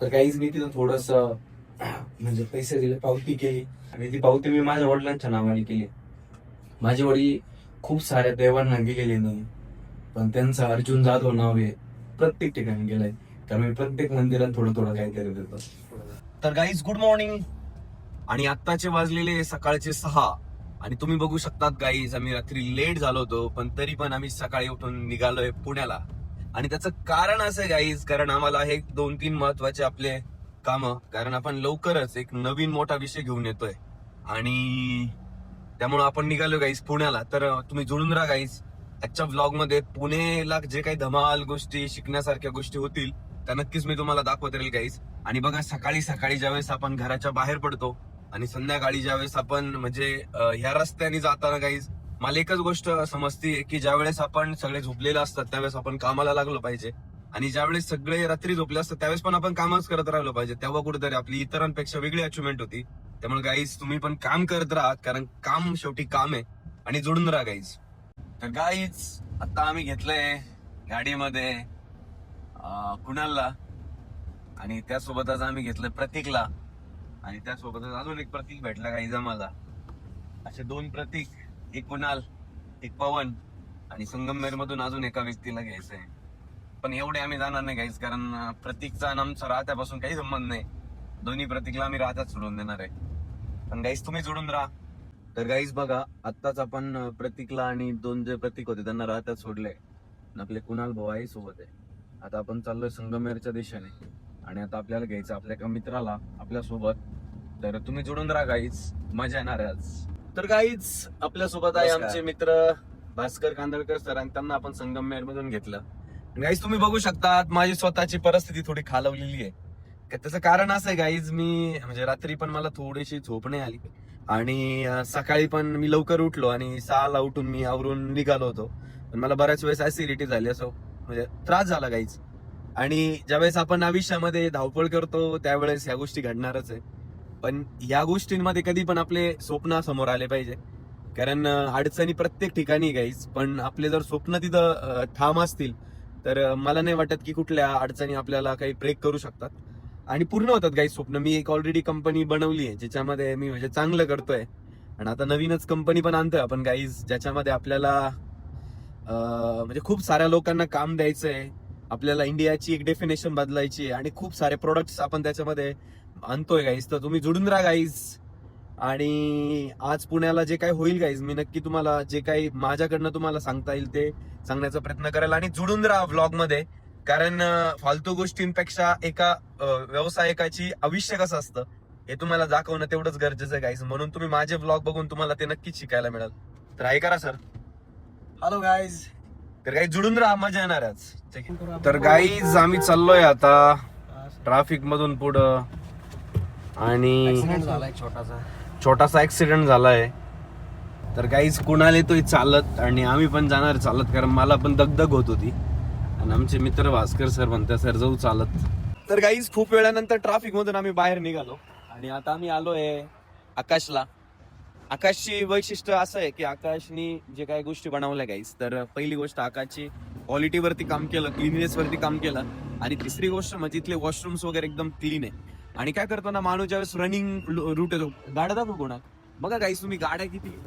तर काहीच मी तिथं थोडस म्हणजे पैसे दिले, पावती केली आणि ती पावती मी माझ्या वडिलांच्या नावाने केली. माझे वडील खूप साऱ्या देवांना गेलेले नाही, पण त्यांचं अर्जुन जाधव नाव आहे प्रत्येक ठिकाणी गेलंय. तर मी प्रत्येक मंदिरात थोडं थोडं काहीतरी देतो. तर गाईज गुड मॉर्निंग. आणि आत्ताचे वाजलेले सकाळचे 6 आणि तुम्ही बघू शकतात गाईज, आम्ही रात्री लेट झालो होतो, पण तरी पण आम्ही सकाळी उठून निघालोय पुण्याला. आणि त्याचं कारण असं आहे गाईज, कारण आम्हाला हे 2-3 महत्वाचे आपले काम, कारण आपण लवकरच एक नवीन मोठा विषय घेऊन येतोय आणि त्यामुळे आपण निघालो गाईज पुण्याला. तर तुम्ही जुळून राहा गाईज. आजच्या व्लॉग मध्ये पुणेला जे काही धमाल गोष्टी, शिकण्यासारख्या गोष्टी होतील त्या नक्कीच मी तुम्हाला दाखवत राहील गाईज. आणि बघा, सकाळी सकाळी ज्यावेळेस आपण घराच्या बाहेर पडतो आणि संध्याकाळी ज्यावेळेस आपण म्हणजे ह्या रस्त्याने जाताना गाईज, मला एकच गोष्ट समजते की ज्यावेळेस आपण सगळे झोपलेले असतात त्यावेळेस आपण कामाला लागलो पाहिजे, आणि ज्यावेळेस सगळे रात्री झोपले असतात त्यावेळेस पण आपण कामच करत राहिलो पाहिजे. तेव्हा कुठेतरी आपली इतरांपेक्षा वेगळी अचिव्हमेंट होती. त्यामुळे गाईज तुम्ही पण काम करत राहा, कारण काम शेवटी काम आहे. आणि जोडून राहा गाईज. तर गाईज आता आम्ही घेतलंय गाडीमध्ये कुणालला, आणि त्यासोबतच आम्ही घेतलं प्रतीकला, आणि त्यासोबतच अजून एक प्रतीक भेटला गाईज आम्हाला. असे 2 प्रतीक, एक कुणाल, एक पवन, आणि संगमनेर मधून अजून एका व्यक्तीला घ्यायचंय. पण एवढे आम्ही जाणार नाही गाईज, कारण प्रतीकचा आणि आमचा राहत्यापासून काही संबंध नाही. दोन्ही प्रतीकला आम्ही राहत्यात सोडून देणार आहे. पण गाईज तुम्ही जोडून राहा. तर गाईज बघा, आत्ताच आपण प्रतीकला आणि 2 जे प्रतीक होते त्यांना राहत्यात सोडले. आपले कुणाल भाऊ आहे सोबत आहे. आता आपण चाललोय संगमेरच्या दिशेने, आणि आता आपल्याला घ्यायचं आपल्या एका मित्राला आपल्या सोबत. तर तुम्ही जोडून राहा गाईज, मजा येणार आहे आज. तर गाईज आपल्या सोबत आहे आमचे मित्र भास्कर कांदळकर सर, आणि त्यांना आपण संगमेर मधून घेतलं. गाईज तुम्ही बघू शकता माझी स्वतःची परिस्थिती थोडी खालवलेली आहे. त्याचं कारण असं आहे गाईज, मी म्हणजे रात्री पण मला थोडीशी झोप नाही आली, आणि सकाळी पण मी लवकर उठलो आणि 6ला उठून मी आवरून निघालो होतो. पण मला बऱ्याच वेळेस ऍसिडिटी झाली, असं म्हणजे त्रास झाला गाईज. आणि ज्यावेळेस आपण आयुष्यामध्ये धावपळ करतो त्यावेळेस ह्या गोष्टी घडणारच आहे. पण या गोष्टींमध्ये कधी पण आपले स्वप्न समोर आले पाहिजे, कारण अडचणी प्रत्येक ठिकाणी गाईज, पण आपले जर स्वप्न तिथं ठाम असतील तर मला नाही वाटत की कुठल्या अडचणी आपल्याला काही ब्रेक करू शकतात. आणि पूर्ण होतात गाईज स्वप्न. मी एक ऑलरेडी कंपनी बनवली आहे ज्याच्यामध्ये मी म्हणजे चांगलं करतोय, आणि आता नवीनच कंपनी पण आणतोय आपण गाईज, ज्याच्यामध्ये आपल्याला म्हणजे खूप साऱ्या लोकांना काम द्यायचंय. आपल्याला इंडियाची एक डेफिनेशन बदलायची आहे, आणि खूप सारे प्रोडक्ट्स आपण त्याच्यामध्ये आणतोय गाईज. तर तुम्ही जुडून राहा गाईज. आणि आज पुण्याला जे काही होईल गाईज, मी नक्की तुम्हाला जे काही माझ्याकडनं तुम्हाला सांगता येईल ते सांगण्याचा प्रयत्न करेल. आणि जुडून राहा व्लॉग मध्ये, कारण फालतू गोष्टींपेक्षा एका व्यावसायिकाची आयुष्य कसं असतं हे तुम्हाला दाखवणं तेवढंच गरजेचं आहे गाईज. म्हणून तुम्ही माझे व्लॉग बघून तुम्हाला ते नक्कीच शिकायला मिळेल. तर आहे करा सर. Hello guys. तर गाईज जुडून राहा, मजा येणार आज. तर गाईज आम्ही चाललोय आता ट्रॅफिक मधून पुढं, आणि छोटासा ऍक्सिडेंट झालाय. तर गाईज कुणाल येतोय चालत, आणि आम्ही पण जाणार चालत, कारण मला पण दगदग होत होती. आणि आमचे मित्र भास्कर सर म्हणतात सर जाऊ चालत. तर गाईज खूप वेळानंतर ट्रॅफिक मधून आम्ही बाहेर निघालो, आणि आता आम्ही आलोय आकाशला. आकाशची वैशिष्ट्य असं आहे की आकाशनी जे काही गोष्टी बनवल्या गाईज, तर पहिली गोष्ट आकाशची क्वालिटीवरती काम केलं, क्लिननेस वरती काम केलं, आणि तिसरी गोष्ट म्हणजे इथले वॉशरूम्स वगैरे एकदम क्लीन आहे. आणि काय करतो ना माणूस ज्यावेळेस रनिंग रूट येतो, गाड्या दाखव कोणा बघा गाईज, तुम्ही गाड्या किती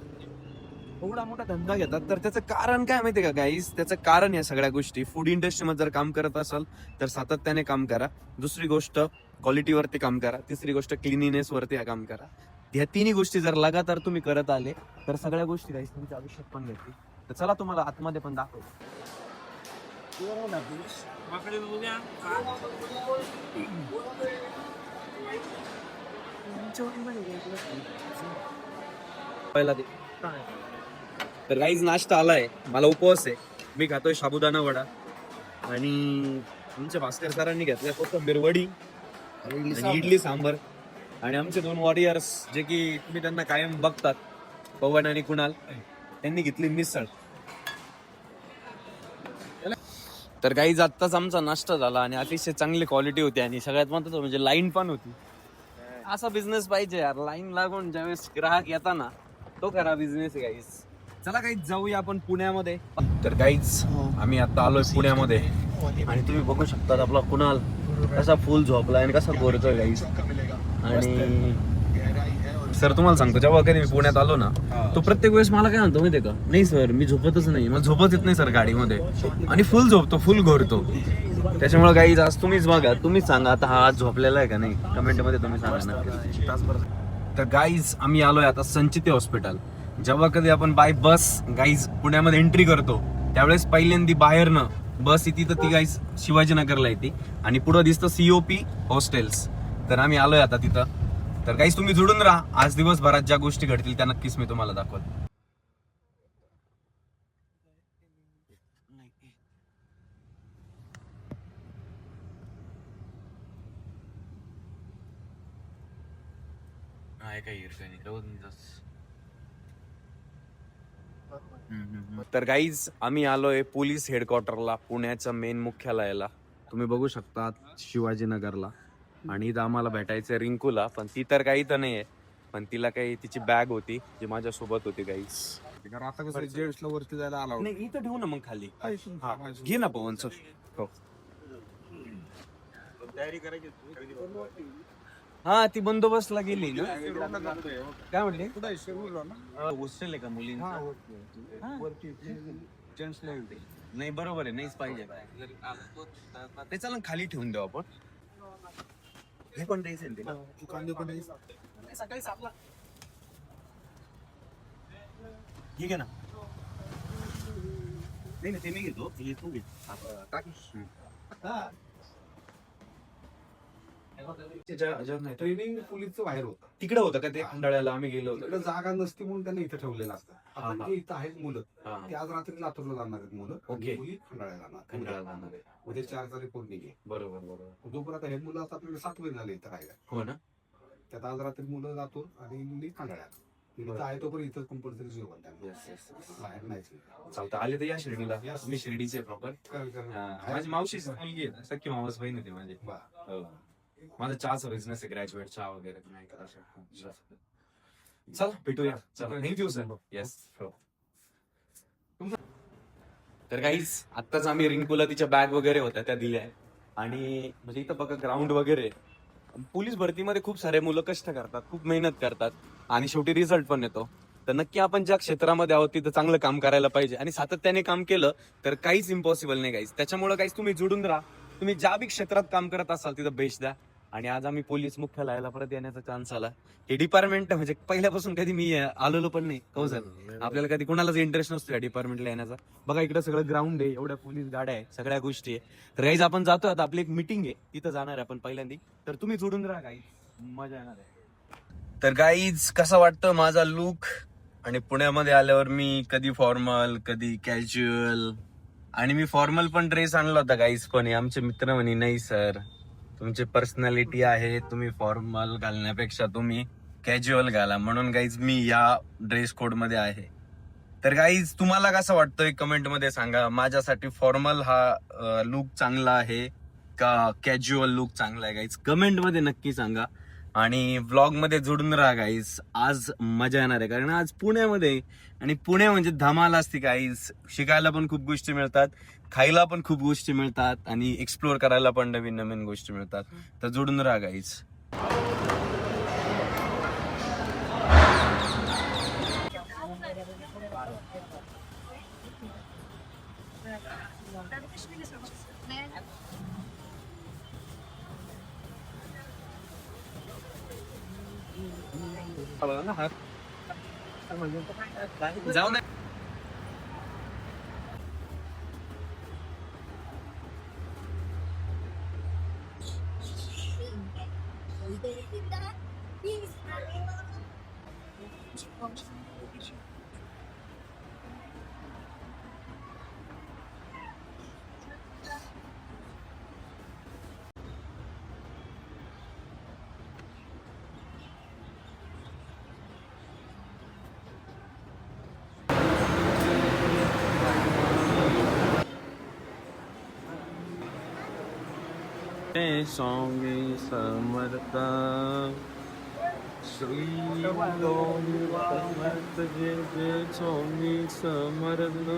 एवढा मोठा धंदा घेतात, तर त्याचं कारण काय माहितीये का गाईज? त्याचं कारण या सगळ्या गोष्टी, फूड इंडस्ट्रीमध्ये जर काम करत असाल तर सातत्याने काम करा. दुसरी गोष्ट क्वालिटीवरती काम करा. तिसरी गोष्ट क्लिनिनेस वरती काम करा. ह्या तिन्ही गोष्टी जर लगातार तुम्ही करत आले तर सगळ्या गोष्टी गाईज तुमच्या आयुष्यात पण घेतील. तर चला तुम्हाला आतमध्ये पण दाखवतो. पहिला दे. तर गाईज नाश्ता आलाय, मला उपवास आहे, मी खातोय साबुदाणा वडा, आणि आमच्या भास्कर सरांनी घेतल्या कोथिंबीर वडी आणि इडली सांबर. आणि आमचे 2 वॉरियर्स जे की तुम्ही त्यांना कायम बघतात, पवन आणि कुणाल, त्यांनी घेतली मिसळ. तर गाईज आत्ताच आमचा नाश्ता झाला, आणि अतिशय चांगली क्वालिटी होती, आणि सगळ्यात महत्त्वाचं म्हणजे लाईन पण होती. असा बिझनेस पाहिजे यार, लाईन लागून ज्यावेळेस ग्राहक येताना तो खरा बिझनेस आहे गाईज. चला गाईज जाऊया आपण पुण्यामध्ये. तर गाईज आम्ही आता आलोय पुण्यामध्ये, आणि तुम्ही बघू शकता आपला कुणाल कसा फुल झोपला आणि कसा गोरतोय गाईस. आणि सर तुम्हाला सांगतो, जेव्हा कधी मी पुण्यात आलो ना, तो प्रत्येक वेळेस मला काय म्हणतो माहितीये का, नाही सर मी झोपतच नाही, मला झोपत येत नाही सर गाडीमध्ये, आणि फुल झोपतो, फुल घोरतो. त्याच्यामुळे गाईज आज तुम्हीच बघा, तुम्हीच सांगा आता हा आज झोपलेला आहे का नाही, कमेंट मध्ये तुम्ही सांगा ना. तर गाईज आम्ही आलोय आता संचिती हॉस्पिटल. जेव्हा कधी आपण बाय बस गाईज पुण्यामध्ये एंट्री करतो, त्यावेळेस पहिल्यांदा बाहेरनं बस येते, तर ती गाईज शिवाजीनगरला येते आणि पुढं दिसतं COP हॉस्टेल्स. तर आम्ही आलोय आता तिथं. तर गाईज तुम्ही जुडून राहा, आज दिवसभरात ज्या गोष्टी घडतील त्या नक्कीच मी तुम्हाला दाखवतो. तर गाईज आम्ही आलोय पोलीस हेडक्वार्टरला, पुण्याच्या मेन मुख्यालयाला. तुम्ही बघू शकता शिवाजीनगरला. आणि इथं आम्हाला भेटायचं रिंकूला, पण ती तर काही तर नाहीये, पण तिला काही तिची बॅग होती जी माझ्या सोबत होती गाईज. आता कसं जेंट्सला वरती जायला आला नाही इथं ठेवू ना मग खाली. हा, घे ना पवन सर. हो. तयारी करायची. हा ती बंदोबस्तला गेली ना. काय म्हटली? हॉस्टेल आहे का मुली? नाही बरोबर आहे, नाहीच पाहिजे. ते चला खाली ठेवून देऊ आपण. हे पण द्यायचं ते सकाळी सापला. ठीक आहे ना. नाही ते मी घेतो, तू घे. ट्रेनिंग पोलीसचं बाहेर होतं, तिकडे होतं का ते खंडाळ्याला आम्ही गेलो होतो. तिकडे जागा नसती म्हणून त्यांनी इथं ठेवलेलं असतं. आपण हा. जे इथं आहेत मुलं, हा. ते आज रात्री लातूरला जाणार आहेत मुलं. ओके. मुली खंडाळ्याला जाणार. खंडाळ्याला जाणार आहे. उद्या 4चा रिपोर्ट निघे. बरोबर बरोबर. जोपर्यंत हे मुलं आता आपल्याला 7 महिने झाले इथं राहायला. हो ना. त्यात आज रात्री मुलं लातूर आणि मुली खंडाळ्याला. इथं आहे तोपर्यंत इथं कंपल्सरी जेवण त्यांना. बाहेर नाहीच. चालतं, आले तर या शिर्डीला. मी शिर्डीचे प्रॉपर. माझी मावशीच मुलगी आहे, सख्खी मावस बहीण होती माझी. हो. माझा चहाचा बिझनेस आहे, ग्रॅज्युएट चहा वगैरे नाही का असं. चला भेटूया. चला थँक्यू सर. येस. तर काहीच आत्ताच आम्ही रिंकूला तिच्या बॅग वगैरे होत्या त्या दिल्या. आणि म्हणजे इथं बघा ग्राउंड वगैरे. पोलीस भरतीमध्ये खूप सारे मुलं कष्ट करतात, खूप मेहनत करतात आणि शेवटी रिझल्ट पण येतो. तर नक्की आपण ज्या क्षेत्रामध्ये आहोत तिथं चांगलं काम करायला पाहिजे आणि सातत्याने काम केलं तर काहीच इम्पॉसिबल नाही गाईज. त्याच्यामुळे काहीच तुम्ही जुडून राहा. तुम्ही ज्या बी क्षेत्रात काम करत असाल तिथं बेस्ट द्या. आणि आज आम्ही पोलीस मुख्यालयाला परत येण्याचा चान्स आला. हे डिपार्टमेंट म्हणजे पहिल्यापासून कधी मी आलेलो पण नाही. हो सर, आपल्याला कधी कोणालाच इंटरेस्ट नसतो या डिपार्टमेंटला येण्याचा. बघा इकडे सगळं ग्राउंड आहे, एवढ्या पोलीस गाड्या आहे, सगळ्या गोष्टी आहे. तर गाईज आपण जातोय आता, आपली एक मिटिंग आहे, तिथं जाणार आहे आपण पहिल्यांदा. तर तुम्ही जोडून राहा गाईज, मजा येणार आहे. तर गाईज कसा वाटतं माझा लुक? आणि पुण्यामध्ये आल्यावर मी कधी फॉर्मल कधी कॅज्युअल, आणि मी फॉर्मल पण ड्रेस आणला होता गाईज, पण आमचे मित्र म्हणे नाही सर तुमची पर्सनॅलिटी आहे, तुम्ही फॉर्मल घालण्यापेक्षा तुम्ही कॅज्युअल घाला. म्हणून गाईज मी या ड्रेस कोड मध्ये आहे. तर गाईज तुम्हाला कसं वाटतंय कमेंट मध्ये सांगा, माझ्यासाठी फॉर्मल हा लुक चांगला आहे का कॅज्युअल लुक चांगला आहे गाईज, कमेंट मध्ये नक्की सांगा. आणि व्लॉग मध्ये जोडून राहा गाईज, आज मजा येणार आहे कारण आज पुण्यामध्ये, आणि पुणे म्हणजे धमाल असते गाईज. शिकायला पण खूप गोष्टी मिळतात, खायला पण खूप गोष्टी मिळतात आणि एक्सप्लोर करायला पण नवीन नवीन गोष्टी मिळतात. तर जोडून राहा गाईज. जाऊ दे. स्वामी समर्थ श्री समर्थ जय जय स्वामी समर्थ.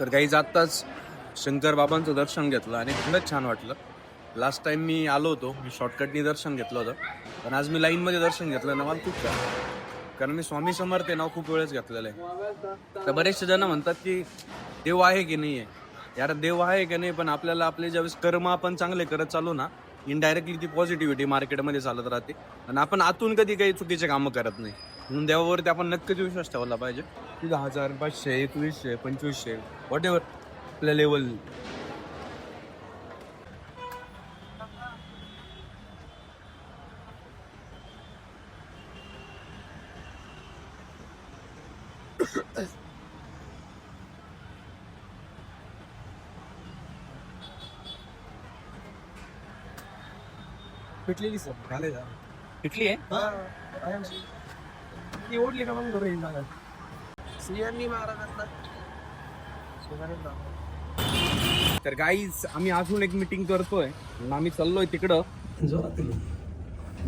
तर गाईज आत्ताच शंकर बाबांचं दर्शन घेतलं आणि खरंच छान वाटलं. लास्ट टाइम मी आलो होतो, मी शॉर्टकटनी दर्शन घेतलं होतं, पण आज मी लाईनमध्ये दर्शन घेतलं ना, मला खूप छान, कारण मी स्वामी समर्थ नाव खूप वेळेस घेतलेलं आहे. तर बरेचसे जण म्हणतात की देव आहे की नाही आहे. यार देव आहे की नाही, पण आपल्याला आपले ज्यावेळेस कर्म आपण चांगले करत चालू ना, इनडायरेक्टली ती पॉझिटिव्हिटी मार्केटमध्ये चालत राहते आणि आपण आतून कधी काही चुकीचे कामं करत नाही. म्हणून देवावरती आपण नक्कीच विश्वास ठेवला पाहिजे. तिथं 1000, 500, 2100, 2500 वॉट एव्हर आपल्या लेवल. पिटलेली सर घालायचा कुठली आहे? ती ओढली का मग बरं सिंहांनी तर गाईज आम्ही अजून एक मीटिंग करतोय आणि आम्ही चाललोय तिकडं. जोरात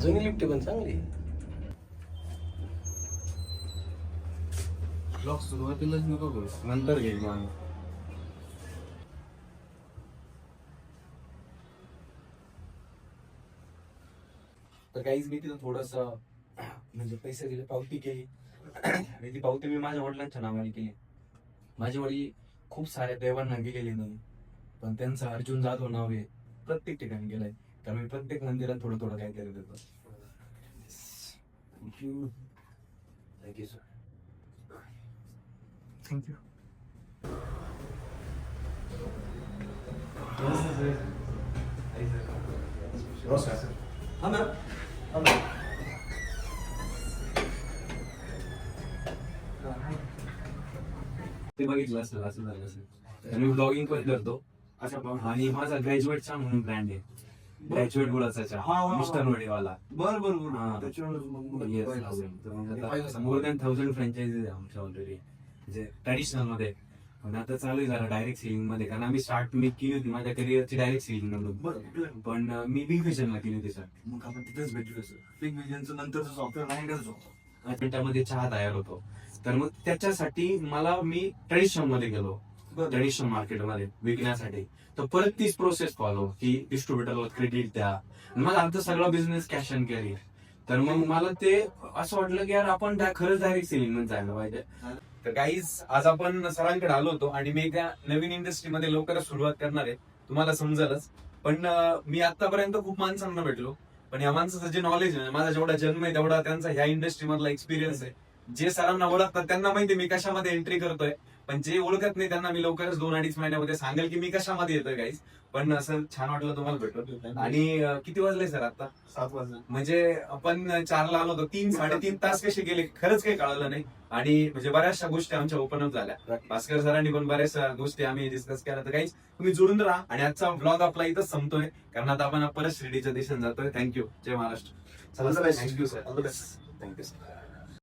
जुनी लिफ्ट पण चांगली. ब्लॉक सुरुवातीलाच नको करू, नंतर घेईल मग. तर काहीच मी तिथं थोडस म्हणजे पैसे दिले, पावती केली आणि ती पावती मी माझ्या वडिलांच्या नावाने केली. माझे वडील खूप साऱ्या देवांना गेलेले नाही, पण त्यांचं अर्जुन जाधव नाव आहे प्रत्येक ठिकाणी गेलंय. तर मी प्रत्येक मंदिरात थोडं थोडं काहीतरी देतो. Thank you thank you sir. थँक्यू. ते बघितलं असेल, असं झालं असेल. तर मी ब्लॉगिंग पण करतो आणि माझा ग्रॅज्युएट चहा म्हणून ब्रँड आहे. ग्रॅज्युएट गुळाचा चहा, मिस्टर वडेवाला. बरोबर मोर दॅन 1000 फ्रँचायझीज आहे आमच्या ऑलरेडी, म्हणजे ट्रॅडिशनल मध्ये. पण आता चालू आहे जरा डायरेक्ट सेलिंग मध्ये, कारण आम्ही स्टार्ट मी केली होती माझ्या करिअरची डायरेक्ट सेलिंग म्हणून, पण मी बिग विजनला केली होती सर. मग आपण तिथेच भेटलो सर. बिग विजनचं नंतर सॉफ्टवेअर माइंडच होतो. मिनिटामध्ये चहा तयार होतो. तर मग त्याच्यासाठी मी ट्रेडिशनल मध्ये गेलो, ट्रेडिशनल मार्केटमध्ये विकण्यासाठी. तर परत तीच प्रोसेस फॉलो की डिस्ट्रीब्युटरला क्रेडिट द्या. माझा आता सगळा बिझनेस कॅश अँड कॅरी. तर मग मला ते असं वाटलं की यार आपण खरंच डायरेक्ट सेलिंग मध्ये जायला पाहिजे. तर गाईज आज आपण सरांकडे आलो होतो आणि मी एका नवीन इंडस्ट्रीमध्ये लवकरच सुरुवात करणार आहे, तुम्हाला समजेलच. पण मी आतापर्यंत खूप माणसांना भेटलो, पण या माणसाचं जे नॉलेज आहे, माझा जेवढा जन्म आहे तेवढा त्यांचा ह्या इंडस्ट्री मधला एक्सपिरियन्स आहे. जे सरांना ओळखतात त्यांना माहिती मी कशामध्ये एंट्री करतोय, पण जे ओळखत नाही त्यांना मी लवकरच 2-2.5 महिन्यामध्ये सांगेल की मी कशामध्ये येतोय गाईज. पण असं छान वाटलं तुम्हाला भेटलं. आणि किती वाजले सर आता? 7 वाजता. म्हणजे आपण 4ला आलो होतो, 3-3.5 तास कसे गेले खरंच काही कळलं नाही. आणि म्हणजे बऱ्याचशा गोष्टी आमच्या ओपन अप झाल्या. भास्कर सरांनी पण बऱ्याचशा गोष्टी आम्ही डिस्कस केल्या. तर काही तुम्ही जोडून राहा आणि आजचा व्लॉग आपला इथंच संपतोय, कारण आता आपण परत शिर्डीच्या दिशेने जातोय. थँक्यू. जय महाराष्ट्र. चला sir, thank you sir. All the best. Thank you sir.